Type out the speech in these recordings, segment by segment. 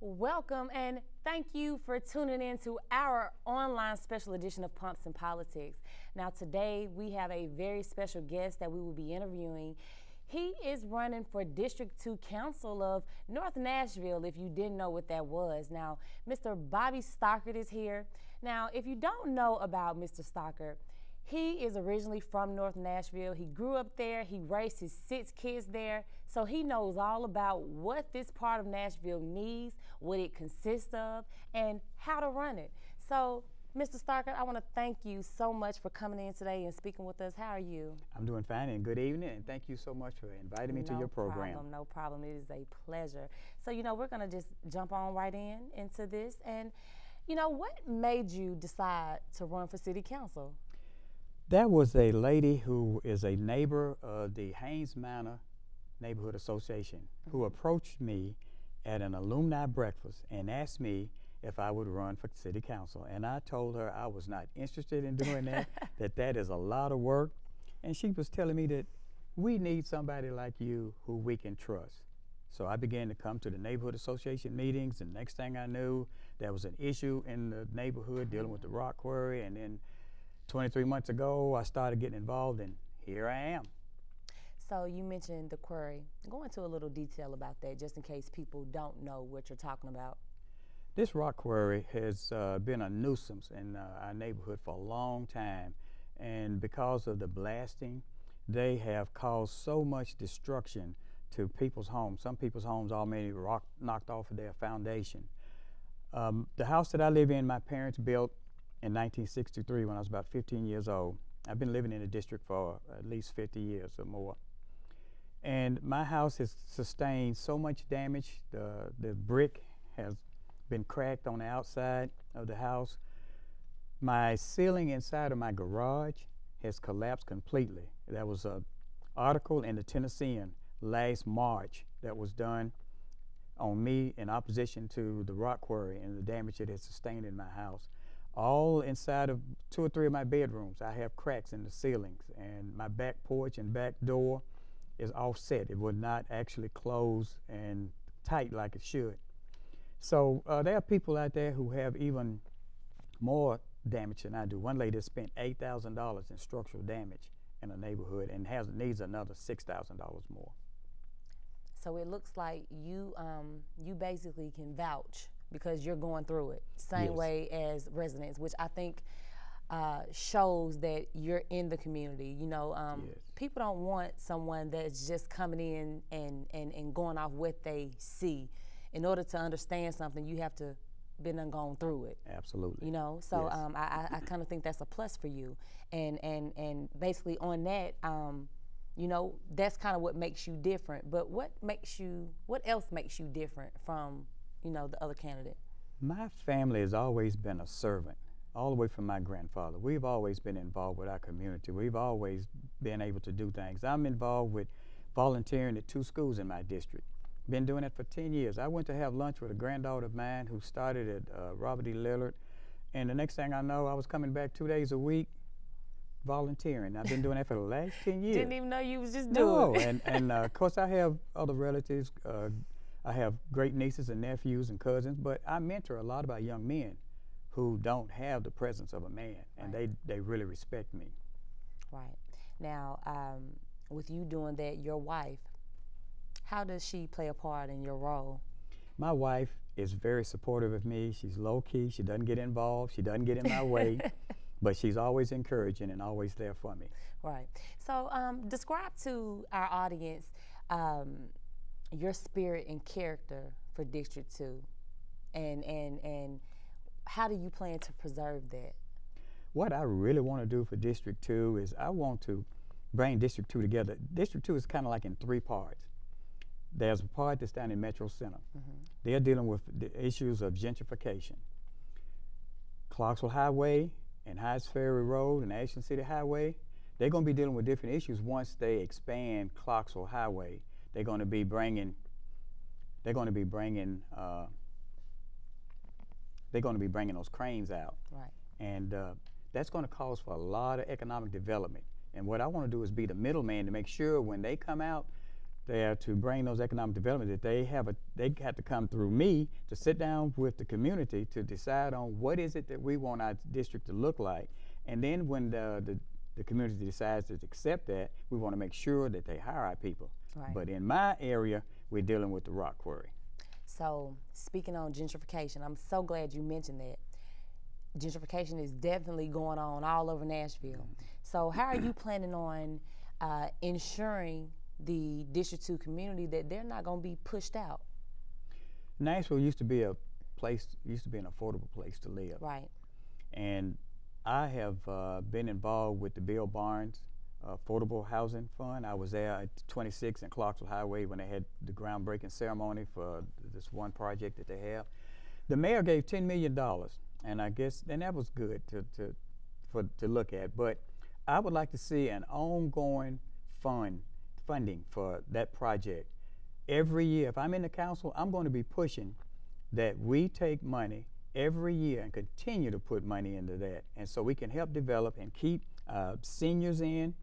Welcome and thank you for tuning in to our online special edition of Pumps and Politics. Now today we have a very special guest that we will be interviewing. He is running for District 2 Council of North Nashville, if you didn't know what that was. Now, Mr. Bobby Stockard is here. Now, if you don't know about Mr. Stockard, he is originally from North Nashville. He grew up there. He raised his 6 kids there. So he knows all about what this part of Nashville needs, what it consists of, and how to run it. So, Mr. Stockard, I want to thank you so much for coming in today and speaking with us. How are you? I'm doing fine, and good evening, and thank you so much for inviting me to your program. No problem. It is a pleasure. So, we're going to just jump on right into this. And, what made you decide to run for city council? That was a lady who is a neighbor of the Haynes Manor Neighborhood Association who approached me at an alumni breakfast and asked me if I would run for city council. And I told her I was not interested in doing that, that is a lot of work. And she was telling me that we need somebody like you who we can trust. So I began to come to the neighborhood association meetings, and next thing I knew, there was an issue in the neighborhood dealing with the rock quarry, and then 23 months ago, I started getting involved, and here I am. So you mentioned the quarry. Go into a little detail about that, just in case people don't know what you're talking about. This rock quarry has been a nuisance in our neighborhood for a long time, and because of the blasting, they have caused so much destruction to people's homes. Some people's homes already knocked off of their foundation. The house that I live in, my parents built in 1963 when I was about 15 years old. I've been living in the district for at least 50 years or more. And my house has sustained so much damage. The brick has been cracked on the outside of the house. My ceiling inside of my garage has collapsed completely. There was an article in the Tennessean last March that was done on me in opposition to the rock quarry and the damage it has sustained in my house. All inside of 2 or 3 of my bedrooms, I have cracks in the ceilings, and my back porch and back door is offset. It would not actually close and tight like it should. So there are people out there who have even more damage than I do. One lady spent $8,000 in structural damage in a neighborhood and needs another $6,000 more. So it looks like you basically can vouch because you're going through it, same way as residents, which I think shows that you're in the community. People don't want someone that's just coming in and going off what they see. In order to understand something, you have to been and gone through it. Absolutely. So I kind of think that's a plus for you. And basically on that, that's kind of what makes you different. But what else makes you different from the other candidate? My family has always been a servant, all the way from my grandfather. We've always been involved with our community. We've always been able to do things. I'm involved with volunteering at 2 schools in my district. Been doing it for 10 years. I went to have lunch with a granddaughter of mine who started at Robert E. Lillard, and the next thing I know, I was coming back 2 days a week volunteering. I've been doing that for the last 10 years. Didn't even know you was just doing it. and of course I have other relatives. I have great nieces and nephews and cousins, but I mentor a lot of our young men who don't have the presence of a man, and they really respect me. Right. Now, with you doing that, your wife, how does she play a part in your role? My wife is very supportive of me. She's low-key. She doesn't get involved. She doesn't get in my way, but she's always encouraging and always there for me. Right. So describe to our audience your spirit and character for District 2, and how do you plan to preserve that? What I really want to do for District 2 is I want to bring District 2 together. District 2 is kind of like in 3 parts. There's a part that's down in Metro Center. They're dealing with the issues of gentrification. Clarksville Highway and Hydes Ferry Road and Ashland City Highway, they're going to be dealing with different issues once they expand Clarksville Highway. They're going to be bringing those cranes out. Right. And that's going to cause for a lot of economic development. And what I want to do is be the middleman to make sure when they come out there to bring those economic development that they have to come through me to sit down with the community to decide on what is it that we want our district to look like. And then when the community decides to accept that, we want to make sure that they hire our people. Right. But in my area, we're dealing with the rock quarry. So speaking on gentrification, I'm so glad you mentioned that. Gentrification is definitely going on all over Nashville. So how are you planning on ensuring the District 2 community that they're not going to be pushed out? Nashville used to be an affordable place to live. Right. And I have been involved with the Bill Barnes Affordable Housing Fund. I was there at 26 and Clarksville Highway when they had the groundbreaking ceremony for this one project that they have. The mayor gave $10 million, and I guess, and that was good to look at. But I would like to see an ongoing funding for that project. Every year, if I'm in the council, I'm going to be pushing that we take money every year and continue to put money into that. And so we can help develop and keep seniors in,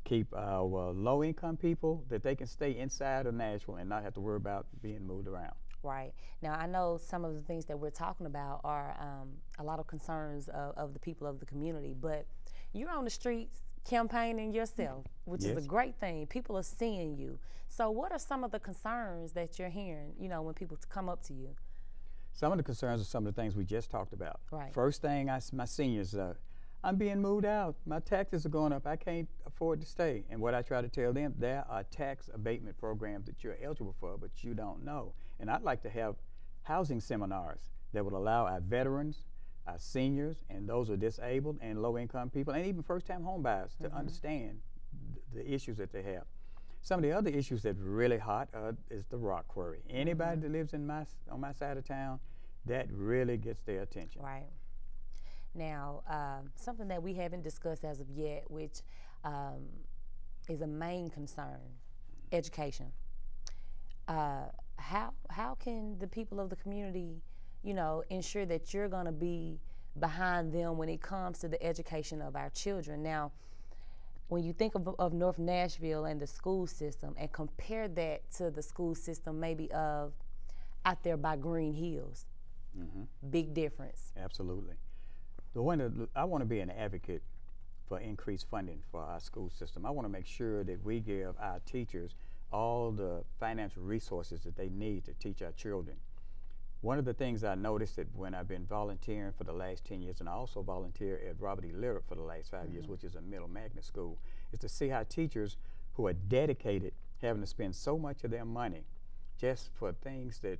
keep our low-income people, that they can stay inside of Nashville and not have to worry about being moved around. Right. Now, I know some of the things that we're talking about are a lot of concerns of the people of the community, but you're on the streets campaigning yourself, which Yes. is a great thing. People are seeing you. So what are some of the concerns that you're hearing, you know, when people come up to you? Some of the concerns are some of the things we just talked about. Right. First thing, my seniors, I'm being moved out. My taxes are going up. I can't afford to stay. And what I try to tell them, there are tax abatement programs that you're eligible for, but you don't know. And I'd like to have housing seminars that would allow our veterans, our seniors, and those who are disabled and low-income people, and even first-time home buyers to understand the issues that they have. Some of the other issues that are really hot is the rock quarry. Anybody that lives on my side of town, that really gets their attention. Right. Now, something that we haven't discussed as of yet, which is a main concern, education. How can the people of the community, you know, ensure that you're going to be behind them when it comes to the education of our children? Now, when you think of North Nashville and the school system and compare that to the school system maybe of out there by Green Hills, big difference. Absolutely. I want to be an advocate for increased funding for our school system. I want to make sure that we give our teachers all the financial resources that they need to teach our children. One of the things I noticed that when I've been volunteering for the last 10 years, and I also volunteer at Robert E. Lyric for the last 5 years, which is a middle magnet school, is to see how teachers who are dedicated having to spend so much of their money just for things that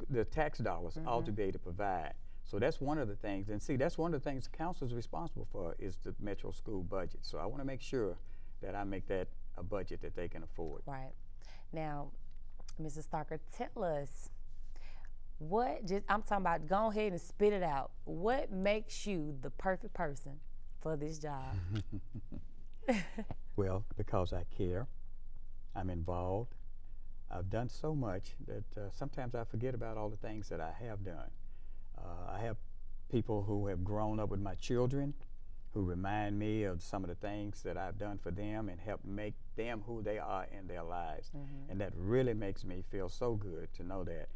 the tax dollars ought to be able to provide. So that's one of the things, and see, that's one of the things the council is responsible for, is the Metro school budget. So I want to make sure that I make that a budget that they can afford. Right. Now, Mrs. Stockard, tell us, I'm talking about, go ahead and spit it out. What makes you the perfect person for this job? Well, because I care, I'm involved. I've done so much that sometimes I forget about all the things that I have done. I have people who have grown up with my children who remind me of some of the things that I've done for them and help make them who they are in their lives. And that really makes me feel so good to know that.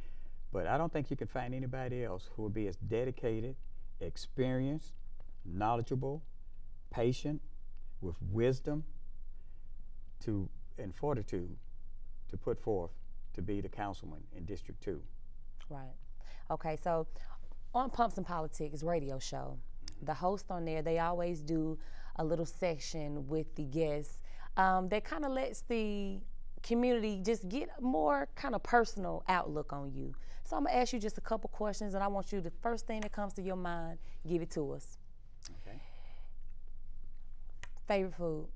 But I don't think you can find anybody else who will be as dedicated, experienced, knowledgeable, patient, with wisdom and fortitude to put forth to be the councilman in District 2. Right. Okay, so on Pumps and Politics radio show, the host on there, they always do a little section with the guests that kind of lets the community just get a more kind of personal outlook on you. So I'm gonna ask you just a couple questions, and I want you, the first thing that comes to your mind, give it to us. Okay. Favorite food?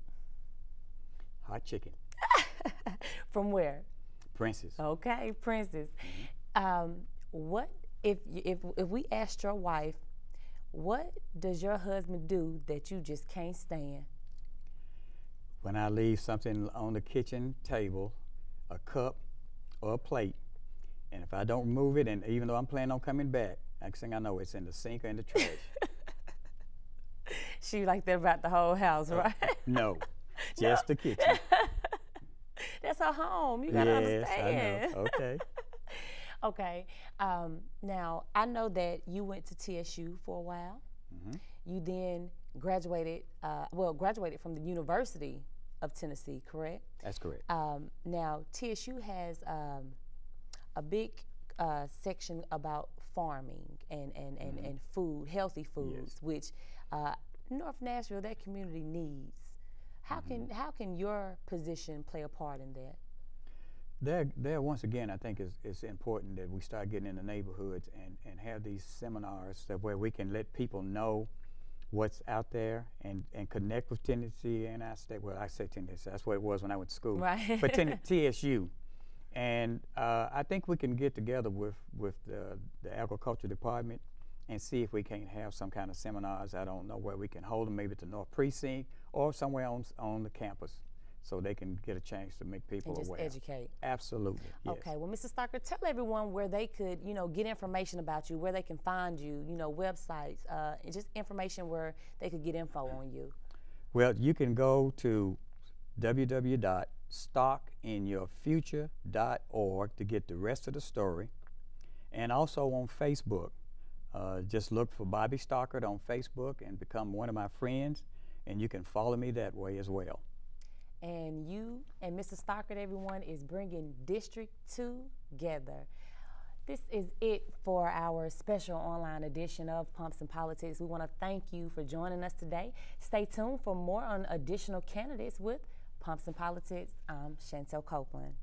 Hot chicken. From where? Princess. Okay, Princess. What if we asked your wife, what does your husband do that you just can't stand? When I leave something on the kitchen table, a cup or a plate, and if I don't remove it, and even though I'm planning on coming back, next thing I know, it's in the sink or in the trash. She like that about the whole house, right? No, just the kitchen. That's her home. You gotta understand. I know. Okay. Okay. Now I know that you went to TSU for a while. Mm-hmm. You then graduated. Graduated from the University of Tennessee, correct? That's correct. Now TSU has a big section about farming and food, healthy foods, Yes. which North Nashville, that community needs. How can your position play a part in that? There once again, I think it's important that we start getting in the neighborhoods and have these seminars where we can let people know what's out there and connect with Tennessee and our state. Well, I say Tennessee, that's what it was when I went to school. Right. But TSU. And I think we can get together with the agriculture department and see if we can't have some kind of seminars. I don't know where we can hold them, maybe at the North Precinct or somewhere on the campus, so they can get a chance to make people and just aware. educate. Absolutely. Yes. Okay. Well, Mr. Stockard, tell everyone where they could, get information about you, where they can find you, websites, and just information where they could get info on you. Well, you can go to www.stockinyourfuture.org to get the rest of the story, and also on Facebook. Just look for Bobby Stockard on Facebook and become one of my friends, and you can follow me that way as well. And you and Mr. Stockard, everyone, is bringing District 2 together. This is it for our special online edition of Pumps and Politics. We want to thank you for joining us today. Stay tuned for more on additional candidates with Pumps and Politics. I'm Chantell Copeland.